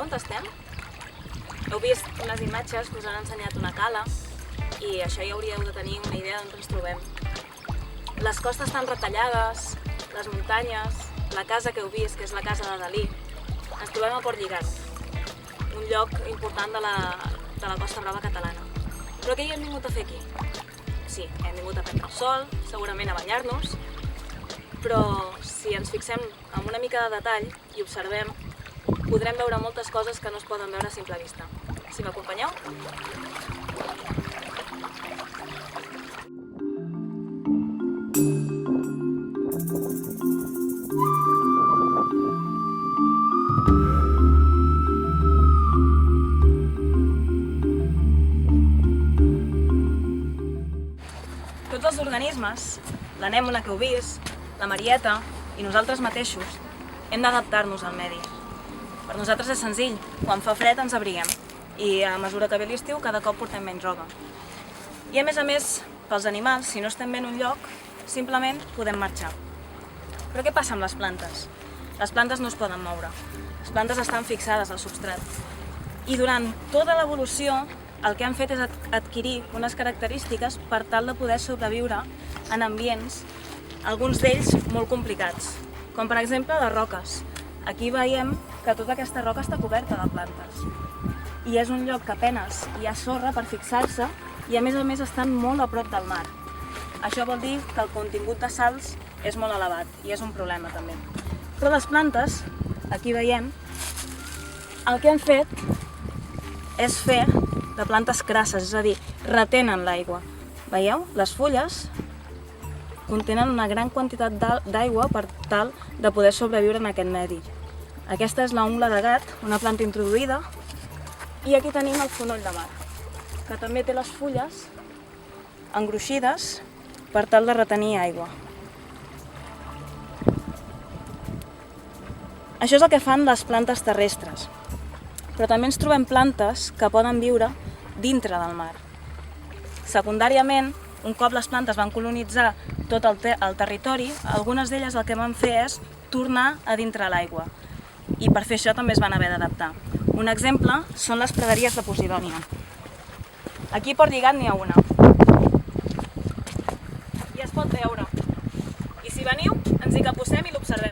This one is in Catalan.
Sabeu on estem? Heu vist unes imatges que us han ensenyat una cala i això ja hauríeu de tenir una idea d'on ens trobem. Les costes estan retallades, les muntanyes, la casa que heu vist, que és la casa de Dalí. Ens trobem a Port Lligat, un lloc important de la Costa Brava catalana. Però què hi hem vingut a fer aquí? Sí, hem vingut a prendre el sol, segurament a banyar-nos, però si ens fixem en una mica de detall i observem, podrem veure moltes coses que no es poden veure a simple vista. Si m'acompanyeu? Tots els organismes, l'anèmona que heu vist, la marieta i nosaltres mateixos, hem d'adaptar-nos al medi. Per nosaltres és senzill, quan fa fred ens abriguem i a mesura que ve l'estiu cada cop portem menys roba. I a més, pels animals, si no estem bé en un lloc, simplement podem marxar. Però què passa amb les plantes? Les plantes no es poden moure, les plantes estan fixades al substrat. I durant tota l'evolució el que han fet és adquirir unes característiques per tal de poder sobreviure en ambients, alguns d'ells molt complicats, com per exemple les roques. Aquí veiem que tota aquesta roca està coberta de plantes i és un lloc que apenes hi ha sorra per fixar-se i a més estan molt a prop del mar. Això vol dir que el contingut de sals és molt elevat i és un problema també. Però les plantes, aquí veiem, el que han fet és fer de plantes crasses, és a dir, retenen l'aigua. Veieu? Les fulles contenen una gran quantitat d'aigua per tal de poder sobreviure en aquest medi. Aquesta és l'ungla de gat, una planta introduïda, i aquí tenim el fonoll de mar, que també té les fulles engruixides per tal de retenir aigua. Això és el que fan les plantes terrestres, però també ens trobem plantes que poden viure dintre del mar. Secundàriament, un cop les plantes van colonitzar tot el territori, algunes d'elles el que van fer és tornar a dintre l'aigua. I per fer això també es van haver d'adaptar. Un exemple són les praderies de Posidònia. Aquí a Port Lligat n'hi ha una. I es pot veure. I si veniu, ens hi capossem i l'observem.